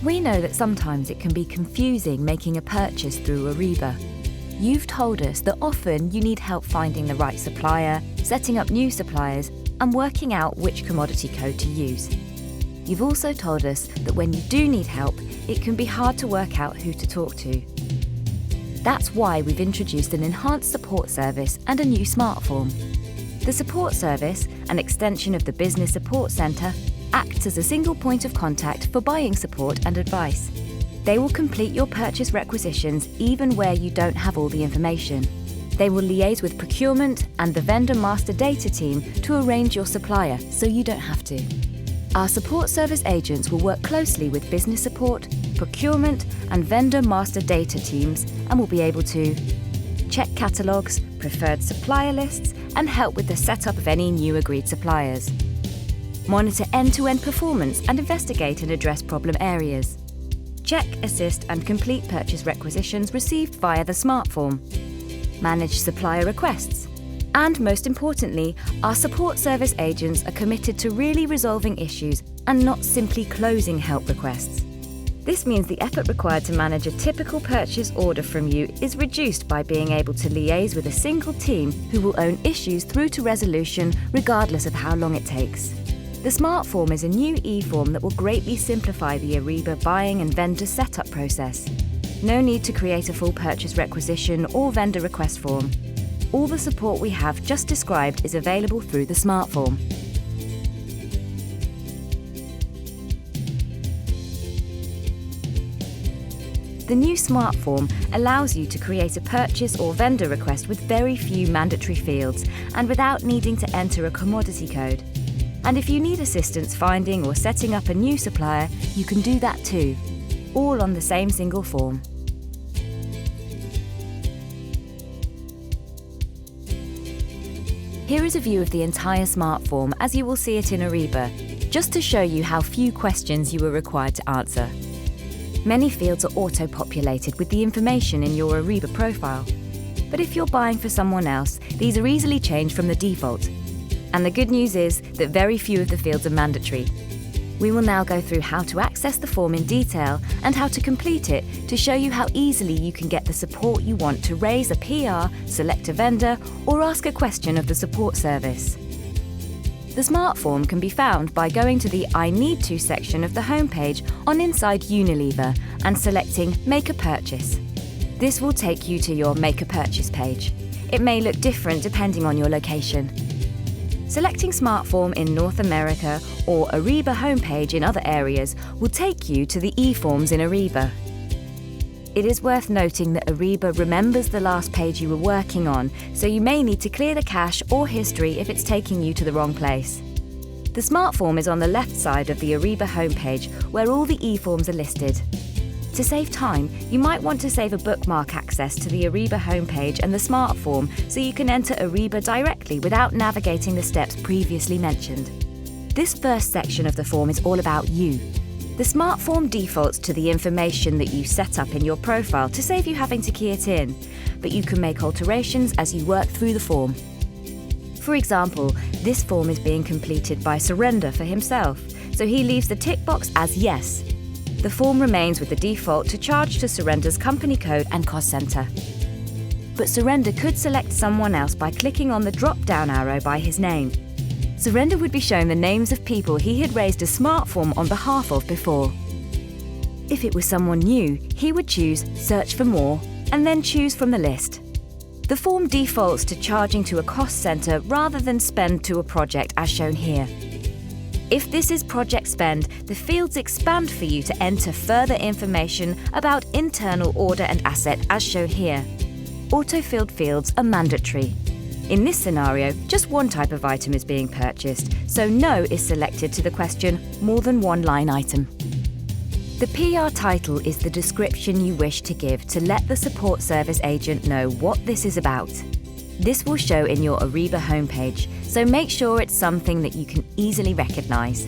We know that sometimes it can be confusing making a purchase through Ariba. You've told us that often you need help finding the right supplier, setting up new suppliers, and working out which commodity code to use. You've also told us that when you do need help, it can be hard to work out who to talk to. That's why we've introduced an enhanced support service and a new SMARTForm. The support service, an extension of the Business Support Centre, acts as a single point of contact for buying support and advice. They will complete your purchase requisitions even where you don't have all the information. They will liaise with procurement and the vendor master data team to arrange your supplier so you don't have to. Our support service agents will work closely with business support, procurement and vendor master data teams and will be able to check catalogues, preferred supplier lists and help with the setup of any new agreed suppliers. Monitor end-to-end performance and investigate and address problem areas. Check, assist and complete purchase requisitions received via the SMARTForm. Manage supplier requests. And most importantly, our support service agents are committed to really resolving issues and not simply closing help requests. This means the effort required to manage a typical purchase order from you is reduced by being able to liaise with a single team who will own issues through to resolution regardless of how long it takes. The SMARTForm is a new e-form that will greatly simplify the Ariba buying and vendor setup process. No need to create a full purchase requisition or vendor request form. All the support we have just described is available through the SMARTForm. The new SMARTForm allows you to create a purchase or vendor request with very few mandatory fields and without needing to enter a commodity code. And if you need assistance finding or setting up a new supplier, you can do that too, all on the same single form. Here is a view of the entire SMARTForm as you will see it in Ariba, just to show you how few questions you are required to answer. Many fields are auto-populated with the information in your Ariba profile. But if you're buying for someone else, these are easily changed from the default. And the good news is that very few of the fields are mandatory. We will now go through how to access the form in detail and how to complete it to show you how easily you can get the support you want to raise a PR, select a vendor, or ask a question of the support service. The SMARTForm can be found by going to the I Need To section of the homepage on inside Unilever and selecting Make a Purchase. This will take you to your Make a Purchase page. It may look different depending on your location. Selecting SMARTForm in North America or Ariba homepage in other areas will take you to the e-forms in Ariba. It is worth noting that Ariba remembers the last page you were working on, so you may need to clear the cache or history if it's taking you to the wrong place. The SMARTForm is on the left side of the Ariba homepage where all the e-forms are listed. To save time, you might want to save a bookmark access to the Ariba homepage and the SMARTForm so you can enter Ariba directly without navigating the steps previously mentioned. This first section of the form is all about you. The SMARTForm defaults to the information that you set up in your profile to save you having to key it in, but you can make alterations as you work through the form. For example, this form is being completed by Surrender for himself, so he leaves the tick box as yes. The form remains with the default to charge to Surrender's company code and cost centre. But Surrender could select someone else by clicking on the drop-down arrow by his name. Surrender would be shown the names of people he had raised a SMARTForm on behalf of before. If it was someone new, he would choose Search for More and then choose from the list. The form defaults to charging to a cost centre rather than spend to a project as shown here. If this is project spend, the fields expand for you to enter further information about internal order and asset as shown here. Auto-filled fields are mandatory. In this scenario, just one type of item is being purchased, so No is selected to the question more than one line item. The PR title is the description you wish to give to let the support service agent know what this is about. This will show in your Ariba homepage, so make sure it's something that you can easily recognise.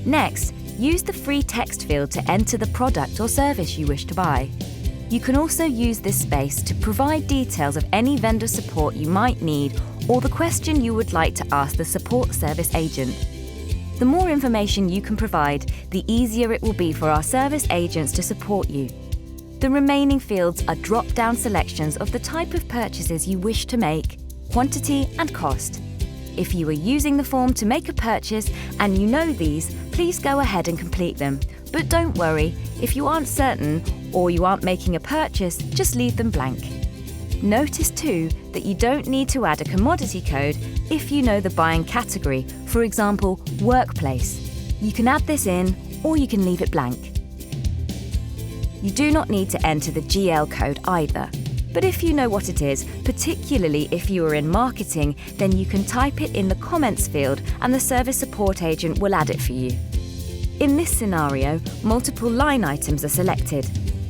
Next, use the free text field to enter the product or service you wish to buy. You can also use this space to provide details of any vendor support you might need or the question you would like to ask the support service agent. The more information you can provide, the easier it will be for our service agents to support you. The remaining fields are drop-down selections of the type of purchases you wish to make, quantity and cost. If you are using the form to make a purchase and you know these, please go ahead and complete them. But don't worry, if you aren't certain or you aren't making a purchase, just leave them blank. Notice too that you don't need to add a commodity code if you know the buying category, for example, workplace. You can add this in or you can leave it blank. You do not need to enter the GL code either, but if you know what it is, particularly if you are in marketing, then you can type it in the comments field and the service support agent will add it for you. In this scenario, multiple line items are selected.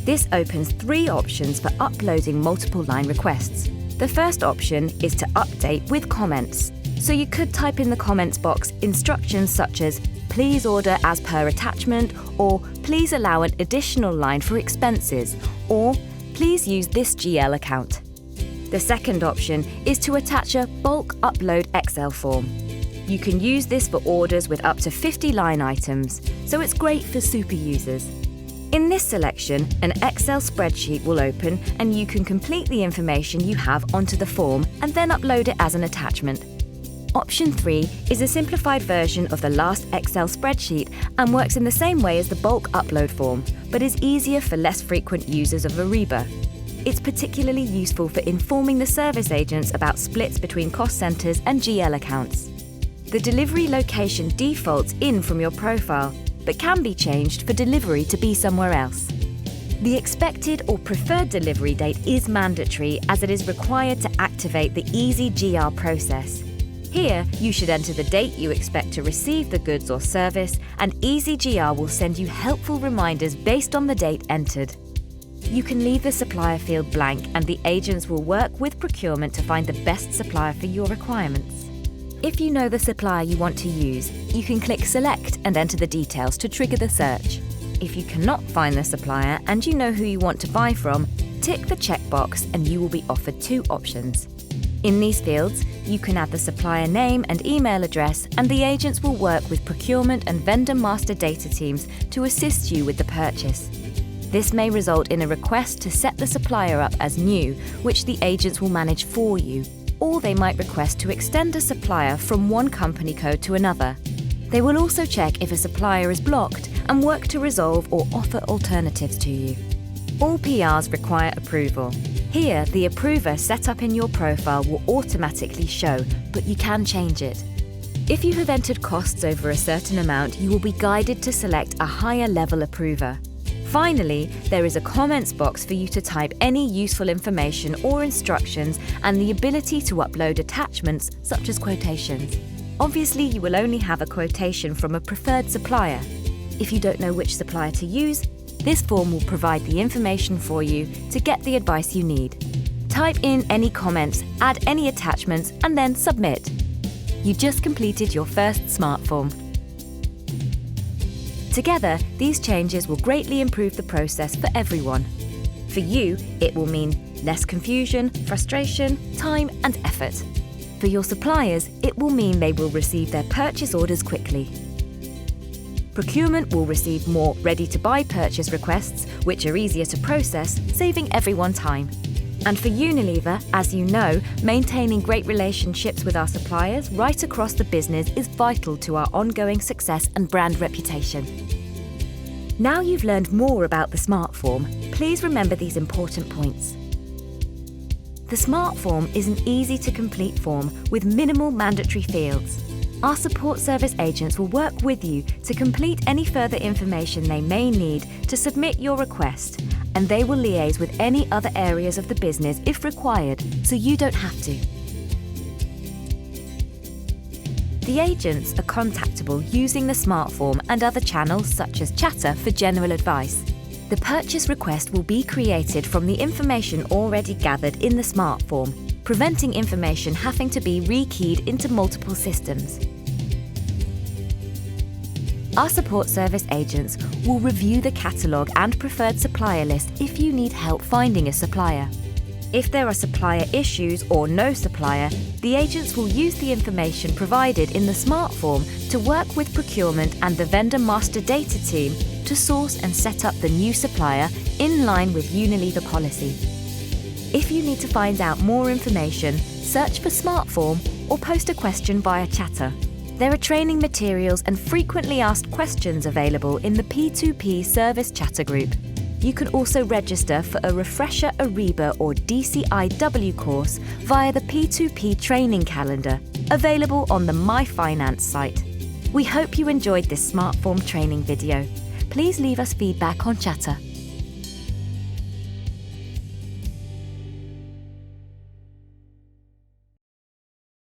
This opens 3 options for uploading multiple line requests. The first option is to update with comments. So you could type in the comments box instructions such as please order as per attachment, or please allow an additional line for expenses, or please use this GL account. The second option is to attach a bulk upload Excel form. You can use this for orders with up to 50 line items, so it's great for super users. In this selection, an Excel spreadsheet will open and you can complete the information you have onto the form and then upload it as an attachment. Option 3 is a simplified version of the last Excel spreadsheet and works in the same way as the bulk upload form, but is easier for less frequent users of Ariba. It's particularly useful for informing the service agents about splits between cost centers and GL accounts. The delivery location defaults in from your profile, but can be changed for delivery to be somewhere else. The expected or preferred delivery date is mandatory as it is required to activate the Easy GR process. Here, you should enter the date you expect to receive the goods or service, and Easy GR will send you helpful reminders based on the date entered. You can leave the supplier field blank and the agents will work with procurement to find the best supplier for your requirements. If you know the supplier you want to use, you can click Select and enter the details to trigger the search. If you cannot find the supplier and you know who you want to buy from, tick the checkbox and you will be offered 2 options. In these fields, you can add the supplier name and email address, and the agents will work with procurement and vendor master data teams to assist you with the purchase. This may result in a request to set the supplier up as new, which the agents will manage for you, or they might request to extend a supplier from one company code to another. They will also check if a supplier is blocked and work to resolve or offer alternatives to you. All PRs require approval. Here, the approver set up in your profile will automatically show, but you can change it. If you have entered costs over a certain amount, you will be guided to select a higher level approver. Finally, there is a comments box for you to type any useful information or instructions and the ability to upload attachments such as quotations. Obviously, you will only have a quotation from a preferred supplier. If you don't know which supplier to use, this form will provide the information for you to get the advice you need. Type in any comments, add any attachments, and then submit. You just completed your first smart form. Together, these changes will greatly improve the process for everyone. For you, it will mean less confusion, frustration, time, and effort. For your suppliers, it will mean they will receive their purchase orders quickly. Procurement will receive more ready-to-buy purchase requests, which are easier to process, saving everyone time. And for Unilever, as you know, maintaining great relationships with our suppliers right across the business is vital to our ongoing success and brand reputation. Now you've learned more about the Smart Form, please remember these important points. The Smart Form is an easy-to-complete form with minimal mandatory fields. Our support service agents will work with you to complete any further information they may need to submit your request, and they will liaise with any other areas of the business if required, so you don't have to. The agents are contactable using the Smart Form and other channels such as Chatter for general advice. The purchase request will be created from the information already gathered in the Smart Form, preventing information having to be rekeyed into multiple systems. Our support service agents will review the catalogue and preferred supplier list if you need help finding a supplier. If there are supplier issues or no supplier, the agents will use the information provided in the SMARTForm to work with procurement and the vendor master data team to source and set up the new supplier in line with Unilever policy. If you need to find out more information, search for SMARTForm or post a question via Chatter. There are training materials and frequently asked questions available in the P2P service Chatter group. You can also register for a refresher Ariba or DCIW course via the P2P training calendar, available on the My Finance site. We hope you enjoyed this SMARTForm training video. Please leave us feedback on Chatter.